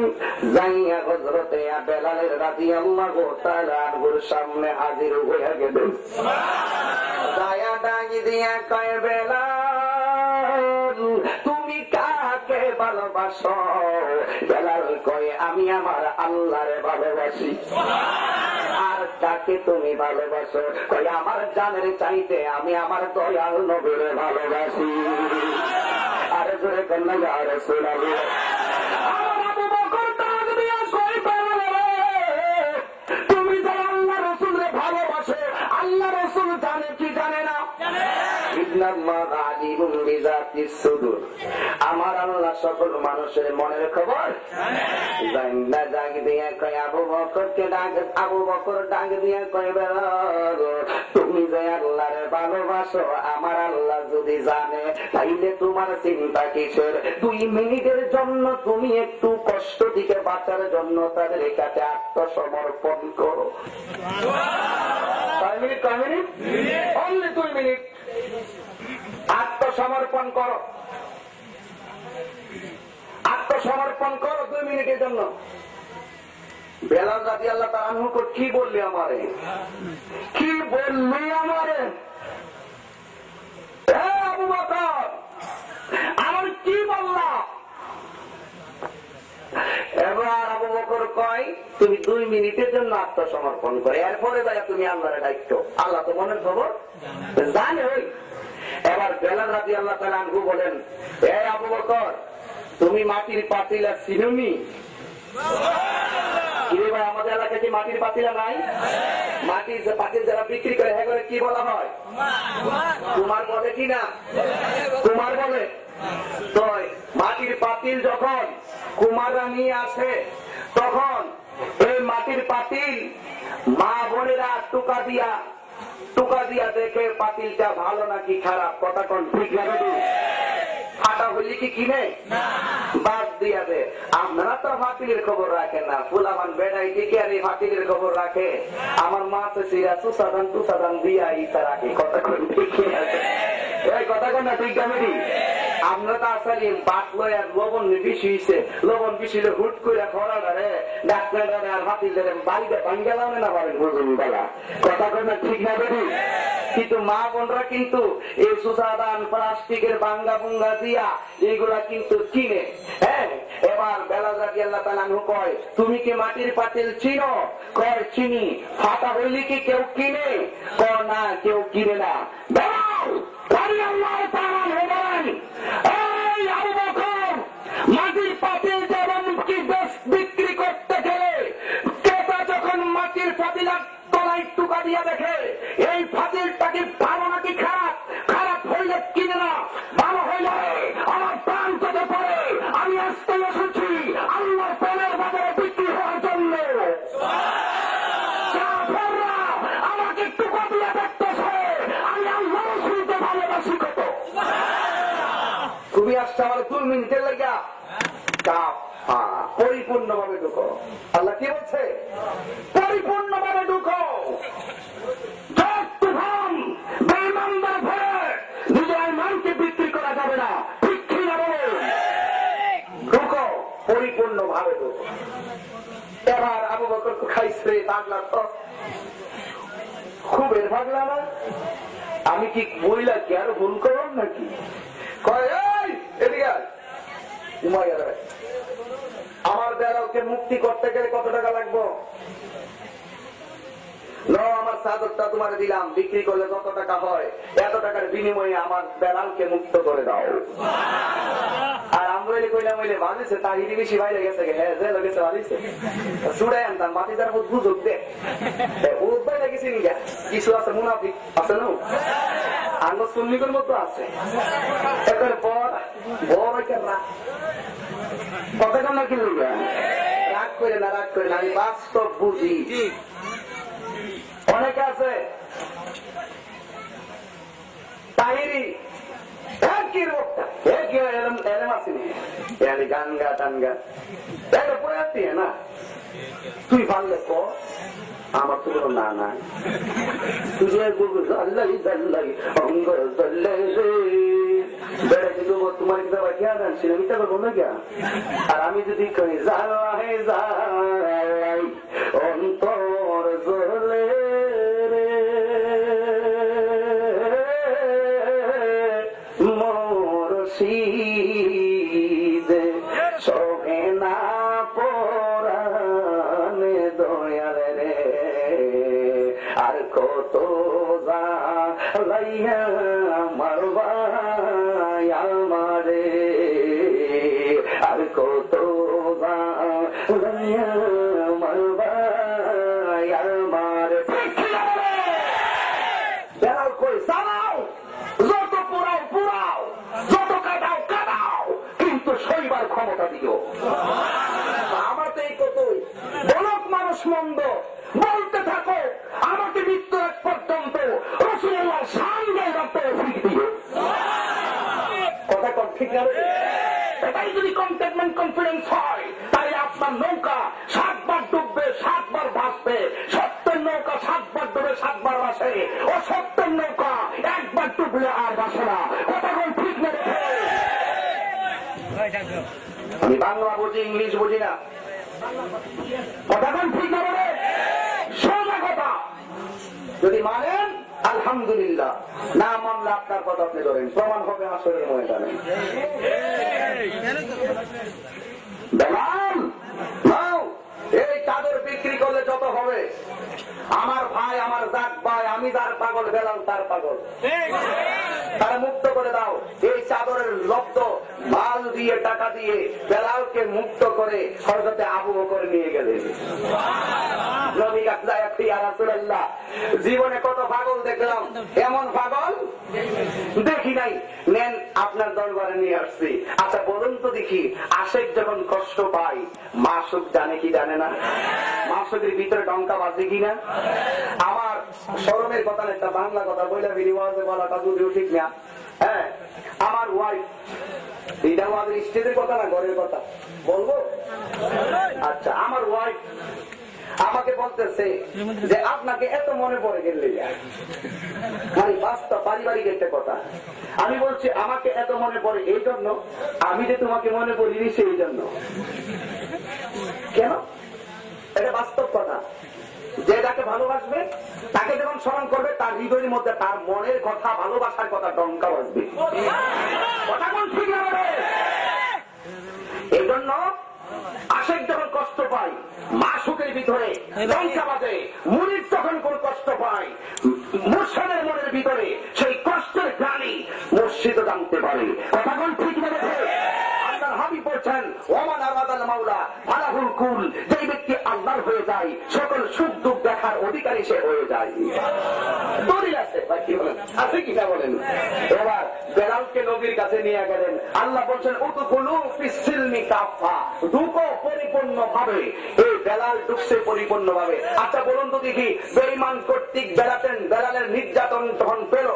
যাইয়া হযরতে বেলাল রাদিয়াল্লাহু তাআলা আনহুর সামনে হাজির হয়ে গেলেন। যায়া ডাকি দিয়া কয়, বেলাল তুমি কাকে ভালোবাসো? বেলাল কয়, আমি আমার আল্লাহরে ভালোবাসি। আর কাকে তুমি ভালোবাসো? কয়, আমার জানের চাইতে আমি আমার দয়াল নবীরে ভালোবাসি। আরে জোরে কন্যা ইয়া রাসূলুল্লাহ। আবু বকর ডাক দিয়া কয়, তুমি যে আল্লাহ রাসূলরে ভালোবাসো, আল্লাহ রাসূল জানে কি জানে না? আমার আল্লাহ সকল মানুষের মনের খবর। আবু বকর ডাক দিয়ে কয়, তুমি যে আল্লাহরে ভালোবাসো আমার আল্লাহ যদি জানে তাইলে তোমার চিন্তা কিসের? 2 মিনিটের জন্য তুমি একটু কষ্ট দিকে বাঁচার জন্য তাদের কাছে আত্মসমর্পণ করো। 5 মিনিট, 5 মিনিট, অনলি 2 মিনিট আত্মসমর্পণ করো, আত্মসমর্পণ করো 2 মিনিটের জন্য। বেলাল রাদিয়াল্লাহু তাআলা আনহু কি বললি আমারে, কি বললি আমারে? আবু বকর আমার কি বললা? এবার আবু বকর কয়, তুমি 2 মিনিটের জন্য আত্মসমর্পণ করে এরপরে যাই তুমি আল্লাহরে দায়িত্ব, আল্লাহ তো মনের খবর জানে। এবার বেলাল রাদিয়াল্লাহু তাআলা আনহু বলেন, এ আবু বকর তুমি মাটির পাতিলা চিনুনি? ভাই আমাদের এলাকায় কি মাটির পাতিলা নাই? মাটির যে পাতিল যারা বিক্রি করে হ্যাঁ করে কি বলা হয়? কুমার বলে কি না? কুমার বলে। তো মাটির পাতিল যখন কুমাররা নিয়ে আসে তখন এই মাটির পাতিল মা বোনেরা টুকা দিয়া দেখে পাতিলটা ভালো নাকি খারাপ। কথা কোন ঠিক লাগে? ফাটা হইলে হইলে কি কিনে বাদ দিয়া দে। আপনারা তো ফাতিলের খবর রাখেন না, ফুলামান বেড়াই টিকে আর এই ফাতিলের খবর রাখে। আমার মা তো সিরা সুসাদান দিয়া ইতা রাখে। কথা কোন ঠিক আছে? এই কথা কোন না ঠিক গামেরি? আমরা তো আসলে বাটলো আর লবণ বেশি হয়েছে, লবণ বেশি হুট করে খরা ধরে ডাক্তার ধরে আর ফাতিল ধরে বাড়িতে ভাঙ্গেলাম না পারেন বুঝুন বেলা। কথা কোন না ঠিক না বেরি? কিন্তু মা বোনরা কিন্তু এই সুসাদান প্লাস্টিকের বাঙ্গা বুঙ্গা দিয়া এইগুলা কিন্তু কিনে। হ্যাঁ, এবার বেলা জাতি আল্লাহ তাআলা কয় তুমি কি মাটির পাতিল চিনো? কয় চিনি। ফাটা হইলে কি কেউ কিনে? কয় না, কেউ কিনে না। মাটির পাতিল যেমন কি বিক্রি করতে গেলে ক্রেতা যখন মাটির পাতিলার তলায় টুকা দিয়া দেখে এই ফাতিলটা কি ভালো নাকি খারাপ, খারাপ হইলে কিনে না, ভালো হইলে আমার প্রাণ কেটে পড়ে। আমি আসতে এসেছি আল্লাহর প্রেমের বাজারে বিক্রি হওয়ার জন্য। আমাকে টুকা দিয়ে দেখতেছে, আমি আল্লাহ শুনতে ভালোবাসি কত। খুবই আসছে আমার 2 মিনিটের লাগা পরিপূর্ণভাবে ঢুকো। আল্লাহ কি বলছে? পরিপূর্ণভাবে ঢুকো। নিজের মানকে বিক্রি করা যাবে না, ঠিক না বলো? ঢুকো, পরিপূর্ণভাবে ঢুকো। এবার আবু বকর খাইছে পাগলা, তো খুব এর পাগলা না? আমি কি বইলা কি আরো ভুল করলাম নাকি? কয় এদিকে আমার বেড়ালকে মুক্তি করতে গেলে কত টাকা লাগবো? আমার চাদরটা তোমার দিলাম, বিক্রি করলে যত টাকা হয় এত টাকার বিনিময়ে আমার বেড়ালকে মুক্ত করে দাও। আর আমরা কইলাম হইলে ভাবিছে তার হিদি বেশি বাইরে গেছে, হ্যাঁ যে লেগেছে ভাবিছে চুড়াই আনতাম বাতি যার বুঝুক দে উদ্বাই লেগেছে নিগা। কিছু আছে মুনাফিক আছে না, আঙ্গ সুন্নিকের মতো আছে। এরপরে বড় কেন না কথা কেন না, কি রাগ করে না, রাগ করে না, আমি বাস্তব বুঝি। অনেকে আছে তাহিরি কি রোগটা এরম আসেনি গান গা টান গা পড়ে আসছি না, তুই ভাবলে ক আমার তো কোনো না নাই, তুই অঙ্গ বেড়াতে দেবো তোমার খেয়াল জানছি না, মিথ্যা করবো না কে? আর আমি যদি কই যাই অন্তর জ্বলে মুর্শিদে শোভে না পরাণে দয়াল রে, আর কত লাইয়া মারবা আমারে, আর কত লাইয়া মারবা আমারে। বেড়াল কই চালাও, যত পুরাও পুরাও, যত কাটাও কাটাও, কিন্তু সইবার ক্ষমতা দিও। আমার তো এই কতই বলক মানুষ মন্দ বলতে থাকো, আমাকে মৃত্যু এক পর্যন্ত রাসূলুল্লাহর শান গায়ে রাখতে দিও। কথা কম ঠিক না? এটাই যদি কন্টেনমেন্ট কনফিডেন্স হয় তাহলে আপনার নৌকা 7 বার ডুববে, 7 বার ভাসবে। সত্যের নৌকা 7 বার ডুবে 7 বার ভাসে, ও সত্যের নৌকা একবার ডুবলে আর ভাসে না। কথা কম ঠিক না? আমি বাংলা বুঝি, ইংলিশ বুঝি না। কথা কম ঠিক না? বলে সোজা কথা। যদি মানেন আলহামদুলিল্লাহ, না মানলে আপনার কথা আপনি ধরেন, প্রমাণ হবে আসরের ময়দানে। বেলাল নাও, এই চাদর বিক্রি করলে যত হবে, আমার ভাই আমার জাত ভাই, আমি যার পাগল বেলাল তার পাগল, তারা মুক্ত করে দাও। এই চাদরের লব্ধ মাল দিয়ে টাকা দিয়ে বেলালকে মুক্ত করে হযরতে আবু বকর নিয়ে গেলেন। জীবনে কত পাগল দেখলাম, এমন পাগল দেখি নাই। নেন আপনার দরবারে নিয়ে আসছি। আচ্ছা বলুন তো দেখি, আশেক যখন কষ্ট পায় মাসুক জানে কি জানে না? মাসুকের ভিতরে ডঙ্কা বাজে কিনা? আমার শরমের কথা না, একটা বাংলা কথা বইলা বিনিময়ে বলাটা যদিও ঠিক না। হ্যাঁ, আমার ওয়াইফ এটা আমাদের স্টেজের কথা না ঘরের কথা বলবো? আচ্ছা, আমার ওয়াইফ আমাকে বলতেছে যে আপনাকে এত মনে পড়ে গেলে, মানে বাস্তব পারিবারিক একটা কথা। আমি বলছি আমাকে এত মনে পড়ে এই জন্য, আমি যে তোমাকে মনে করিনি সেই জন্য। কেন? এটা বাস্তব কথা। যে যাকে ভালোবাসবে তাকে যখন স্মরণ করবে তার হৃদয়ের মধ্যে তার মনের কথা, ভালোবাসার কথা ডঙ্কা বাজবে। কথা কোন ঠিক হবে? এই জন্য আশেক যখন কষ্ট পায় মাসুকের ভিতরে ডঙ্কা বাজে, মুরিদ যখন কোন কষ্ট পায় মুর্শিদের মনের ভিতরে সেই কষ্টের গানি মুর্শিদও জানতে পারে। কথা কোন ঠিক বেড়েছে? আল্লাহর হাবিব বলছেন ওমান আরাদাল মাওলা ফালাহুল কুল, যে ব্যক্তি আল্লাহর হয়ে যায় সকল সুখ দুঃখ দেখার অধিকারী সে হয়ে যায়। দলিল আছে কি বলেন? আছে কিনা বলেন? এবার বেলালকে নবীর কাছে নিয়ে গেলেন। আল্লাহ বলছেন উদখুলু ফিস সিলমি কাফা, ঢুকো পরিপূর্ণ ভাবে। এই বেলাল ঢুকছে পরিপূর্ণ ভাবে। আচ্ছা বলুন তো দেখি, বেঈমান কর্তৃক বেলালের নির্যাতন তখন পেল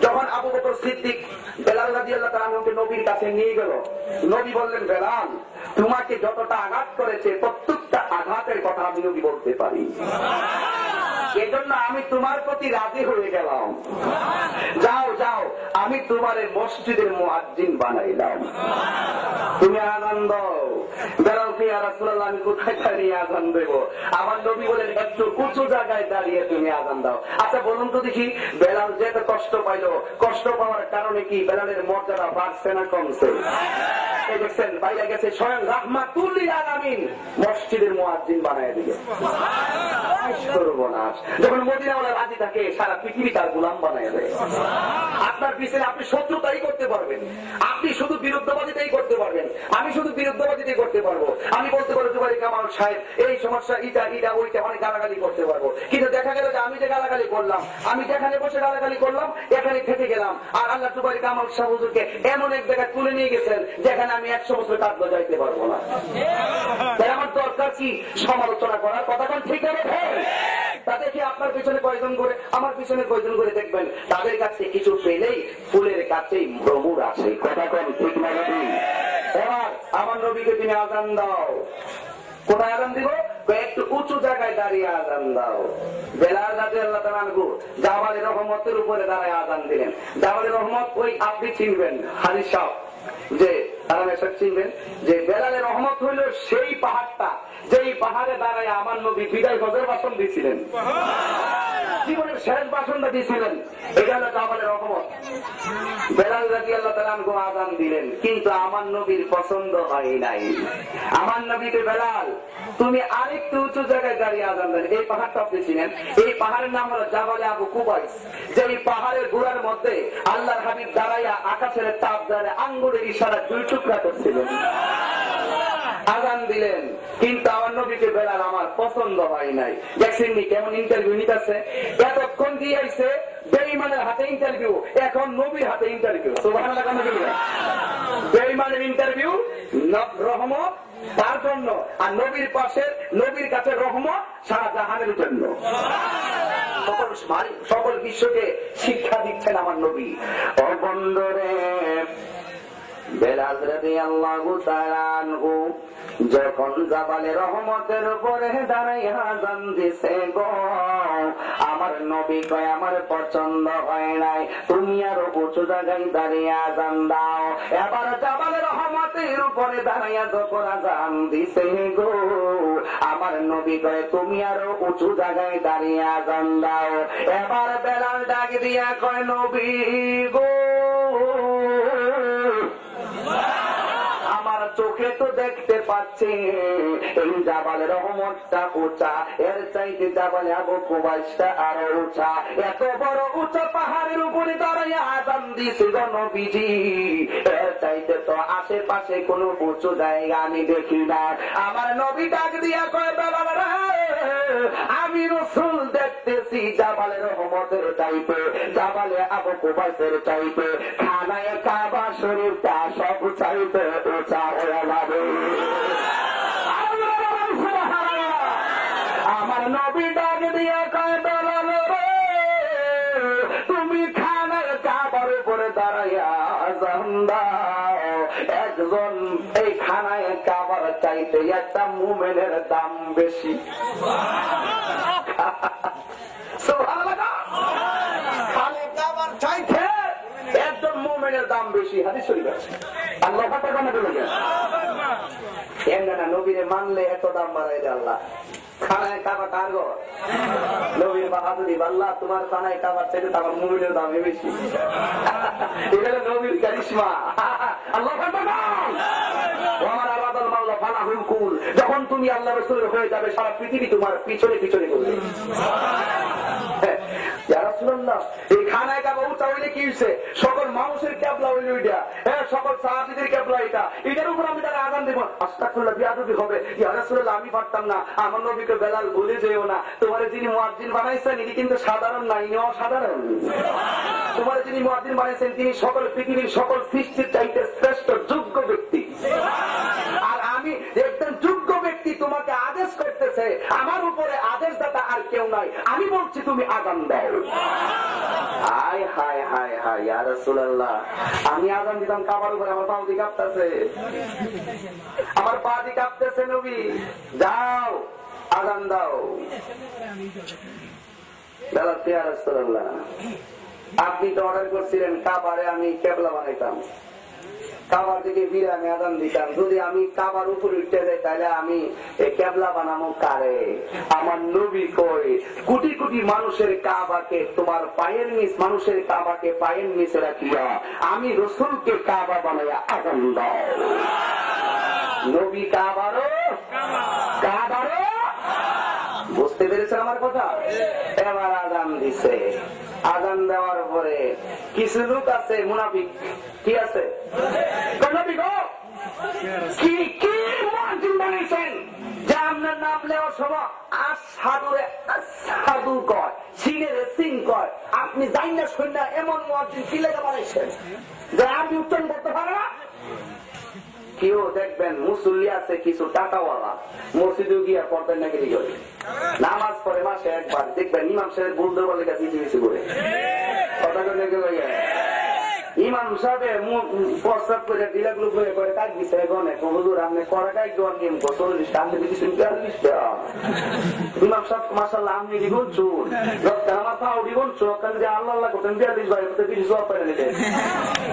যখন আবু বকর সিদ্দিক বেলাল রাদিয়াল্লাহু তাআলা আনহুকে নবীর কাছে নিয়ে গেল। নবী বললেন বেলাল তোমাকে যতটা আঘাত করেছে প্রত্যেকটা আঘাতের কথা আমি নবী বলতে পারি, এজন্য আমি তোমার প্রতি রাজি হয়ে গেলাম। যাও যাও, আমি তোমার মসজিদের মুয়াজ্জিন বানাইলাম, তুমি আযান দাও। বেলাল কে ইয়া রাসূলুল্লাহ আমি কোথায় দাঁড়িয়ে আযান দেব? আমার নবী বলেন একটু উঁচু জায়গায় দাঁড়িয়ে তুমি আযান দাও। আচ্ছা বলুন তো দেখি, বেলাল যে কষ্ট পাইলো, কষ্ট পাওয়ার কারণে কি বেলালের মর্যাদা বাড়ছে না কমছে? এই দেখছেন বাইরে গেছে স্বয়ং রাহমাতুল লিল আলামিন মসজিদের মুয়াজ্জিন বানায় দিবে। সর্বনাশ! যখন মদিনাওয়ালা রাজি থাকে সারা পৃথিবী তার গোলাম বানায় দেয়। আপনার পিছনে আপনি শত্রুতাই করতে পারবেন, আপনি শুধু বিরুদ্ধবাদিতাই করতে পারবেন, আমি শুধু বিরুদ্ধবাদিতাই করতে পারবো। আমি বলতে পারবো জুবাইর কামাল সাহেব এই সমস্যা ইটা ইটা ওইটা অনেক গালাগালি করতে পারবো, কিন্তু দেখা গেল যে আমি যে গালাগালি করলাম, আমি যেখানে বসে গালাগালি করলাম এখানে থেকে গেলাম, আর আল্লাহ জুবাইর কামাল সাহেব হুজুরকে এমন এক জায়গায় তুলে নিয়ে গেছেন যেখানে আমি 100 বছর কাটতে যাইতে পারবো না। তাই আমার দরকার কি সমালোচনা করার? কথা কোন ঠিক হবে? তাদেরকে আপনার পিছনে কয়জন করে, আমার পিছনে কয়জন করে দেখবেন, তাদের কাছে কিছু পেলেই ফুলের কাছেই ভ্রমর আসে। কথা কোন ঠিক না? এবার আমার নবীকে তুমি আযান দাও। কোথায় আযান দিব? একটু উঁচু জায়গায় দাঁড়িয়ে আযান দাও। বেলাল রাদিয়াল্লাহু তাআলা আনহু জাবালে রহমতের উপরে দাঁড়ায় আযান দিলেন। জাবালে রহমত ওই আপনি চিনবেন হাজি সাহেব, যে তারা মেশাক চিনবেন, যে বেলালের রহমত হইল সেই পাহাড়টা যেই পাহাড়ে দাঁড়ায় আমার নবী বিদায় গজের ভাষণ দিয়েছিলেন, জীবনের শেষ ভাষণটা দিয়েছিলেন। এটা হলো জাবালে রহমত। বেলাল রাদিয়াল্লাহু তাআলা আনহু আযান দিলেন, কিন্তু আমার নবীর পছন্দ হয় নাই। আমার নবীকে বেলাল তুমি আরেকটু উঁচু জায়গায় দাঁড়িয়ে আযান দেন। এই পাহাড়টা আপনি চিনেন, এই পাহাড়ের নাম হলো জাবালে আবু কুবাইস। যে পাহাড়ের গোড়ার মধ্যে আল্লাহর হাবিব দাঁড়াইয়া আকাশের তাপ দ্বারা আঙ্গুলের ইশারা 2 টুকরা করছিলেন। আযান দিলেন, কিন্তু আমার নবীকে বেলাল আমার পছন্দ হয় নাই। দেখছেন নি কেমন ইন্টারভিউ নিতেছে? এতক্ষণ দিয়ে আইছে বেঈমানের হাতে ইন্টারভিউ, এখন নবীর হাতে ইন্টারভিউ। সুবহানাল্লাহ। বেঈমানের ইন্টারভিউ রহমত তার জন্য, আর নবীর পাশে নবীর কাছে রহমত সারা জাহানের জন্য। সকল বিশ্বকে শিক্ষা দিচ্ছেন আমার নবী। ও বন্ধুরে, বেলাল রাদিয়াল্লাহু তাআলা আনহু যখন জাবালে রহমতের উপরে দাঁড়াইয়া আযান দিছে গো, আমার নবী কয় আমার পছন্দ হয় নাই, তুমি আরো উঁচু জায়গায় দাঁড়িয়ে আযান দাও। এবার জাবালে রহমতের উপরে দাঁড়াইয়া যখন আযান দিছে গো, আমার নবী কয় তুমি আরো উঁচু জায়গায় দাঁড়িয়ে আযান দাও। এবার বেলাল ডাক দিয়া কয় নবী গো, আমার চোখে তো দেখতে পাচ্ছি এই জাবালে রহমতটা উঁচা, এর চাইতে জাবালে আবু কুবাইসটা আরো উঁচা। এত বড় উঁচা পাহাড়ের উপরে দাঁড়াইয়া আযান দিছে গো নবীজি, এর চাইতে তো আশেপাশে কোনো উঁচু জায়গা আমি দেখি না। আমার নবী ডাক দিয়া কয় বেলাল রে, আমি রাসূল দেখতেছি জাবালে রহমতের চাইতে, জাবালে আবু কুবাইসের চাইতে খানায়ে কাবা শরীফটা সব চাইতে উঁচা হয়ে যাবে। আমার নবী ডাক দিয়া কয় বেলাল রে, তুমি খানায়ে কাবার উপরে দাঁড়াইয়া আযান দাও। একজন এই খানায় কাবার চাইতে একটা মুমিনের দাম বেশি। খালে কাবার চাইতে একজন মুমিনের দাম বেশি, হাদিস শরীফ আছে। আল্লাহ পাকের বাণী বলে গেছে এমন নবীরে মানলে এত দাম বাড়ায় দেয় আল্লাহ। খানায় কাবা কার ঘর? নবীর বাহাদুরি, আল্লাহ তোমার খানায় কাবার চাইতে আমার মুমিনের দাম বেশি। এটা হলো নবীর কারিশমা। আল্লাহ পাকের নাম আমার আলাদা মাওলা ফালাহুল কুল। যখন তুমি আল্লাহ রাসূলের হয়ে যাবে সারা পৃথিবী তোমার পিছনে পিছনে ঘুরবে। ইয়া রাসূলুল্লাহ, এই খানায় কাবা উঠা হইলে কি হইছে? সকল মানুষের কিবলা হইল এটা, হ্যাঁ সকল সাহাবীদের কিবলা এটা। এটার উপর আমি তারা আযান দেব, আস্তাগফিরুল্লাহ, বিয়াদবি হবে। ইয়া রাসূলুল্লাহ, আমি পারতাম না, আমার নবীকে বেলাল ভুলে যেও না। তোমার যিনি মুয়াজ্জিন বানাইছেন ইনি কিন্তু সাধারণ না, ইনি অসাধারণ। তোমার যিনি মুয়াজ্জিন বানাইছেন তিনি সকল পৃথিবীর সকল সৃষ্টির চাইতে শ্রেষ্ঠ যোগ্য ব্যক্তি। আর আমি একজন যোগ্য ব্যক্তি তোমাকে আদেশ করতেছে, আমার উপরে আদেশদাতা আর কেউ নাই। আমি বলছি তুমি আযান দাও। হায় হায় হায় হায় ইয়া রাসূলুল্লাহ, আমি আযান দিতাম কাবার উপরে, আমার পা দিয়ে কাঁপতেছে, আমার পা দিয়ে কাঁপতেছে। নবী যাও আযান দাও। ইয়া রাসূলুল্লাহ, আপনি তো অর্ডার করছিলেন কাবারে আমি কিবলা বানাইতাম, কাবার দিকে ফিরে আমি আযান দিতাম। যদি আমি কাবার উপরে উঠতে যাই তাহলে আমি কিবলা বানাবো কারে? আমার নবী কই কোটি কোটি মানুষের কাবাকে তোমার পায়ের নিচ, মানুষের কাবাকে পায়ের নিচে রাখিয়া আমি রাসূলকে কাবা বানাইয়া আযান দাও। নবী কাবারও কাবারও, বুঝতে পেরেছেন আমার কথা? এবার আযান দিছে। আযান দেওয়ার পরে কিছু লোক আছে মুনাফিক, কি আছে? কি কি মুয়াজ্জিন বানাইছেন যে আপনার নাম নেওয়ার সময় আশহাদুরে আশহাদু কয়, সিনেরে সিন কয়। আপনি জানেন না শুনেন না এমন মুয়াজ্জিন কি লেগে বানাইছেন যে আপনি উচ্চারণ করতে পারে না? কেউ দেখবেন মুসল্লি আছে কিছু টাকাওয়ালা, মসজিদে গিয়ে পড়তেন নাকি করে নামাজ পড়ে মাসে একবার, দেখবেন ইমাম সাহেব ভুল দেওয়ার লেগে কিছু করে কথা করে ইমাম সাহেব প্রস্তাব করে দিলাক লোক হয়ে করে কাজ বিষয়ে গনে হুজুর আপনি করা কাজ গন নিয়ম 40টা আপনি দিচ্ছেন 40টা। ইমাম সাহেব মাশাআল্লাহ আপনি জীবন চুন রক্ত আমার পাও জীবন চুন ওখানে যে আল্লাহ আল্লাহ করতেন 42 ভাই মধ্যে কিছু জবাব পেয়ে নিলেন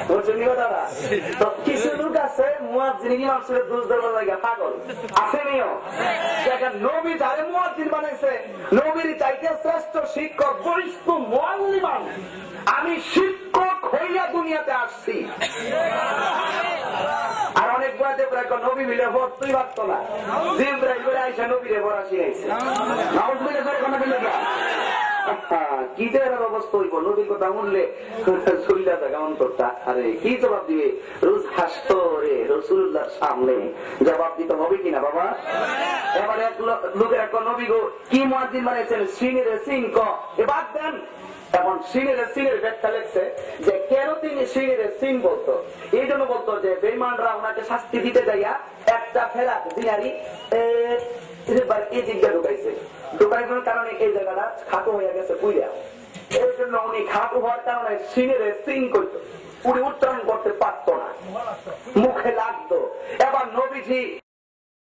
বলছেন নিও দাদা। তো কিছু লোক আছে মুয়াজ্জিন ইমাম সাহেব দোষ দেওয়ার লাগে পাগল আছে নিও। দেখেন নবী যারে মুয়াজ্জিন বানাইছে, নবীর চাইতে শ্রেষ্ঠ শিক্ষক বরিষ্ঠ মুআল্লিমান। আমি শিক্ষক হইয়া দুনিয়াতে আসছি। আর অনেক বয়াতে প্রায় নবী মিলে ভোট তুই ভাবতো না, জিব্রাইল করে আইসা নবীরে ভরা শিখাইছে। নামাজ মিলে করে কোনো মিলে যা কি যে অবস্থা হইব, নবীর কথা শুনলে চলিলা থাকে অন্তরটা। আরে কি জবাব দিবে? রোজ হাসতো রে রাসূলুল্লাহর সামনে, জবাব দিতে হবে কিনা বাবা? এবার এক লোকের এক নবী গো কি মুয়াজ্জিন বানাইছেন, সিনের সিন ক এবার দেন। এখন সিনের সিনের ব্যাখ্যা লিখছে যে কেন তিনি সিনের সিন বলতো, এই জন্য বলতো যে বেঈমানরা ওনাকে শাস্তি দিতে যাইয়া একটা ফেরা দিনারি এই দিকটা ঢুকাইছে, ঢুকাইবার কারণে এই জায়গাটা খাটো হয়ে গেছে পুইরা। এই জন্য উনি খাটো হওয়ার কারণে সিনের সিন করতো, উনি উচ্চারণ করতে পারতো না, মুখে লাগতো। এবার নবীজি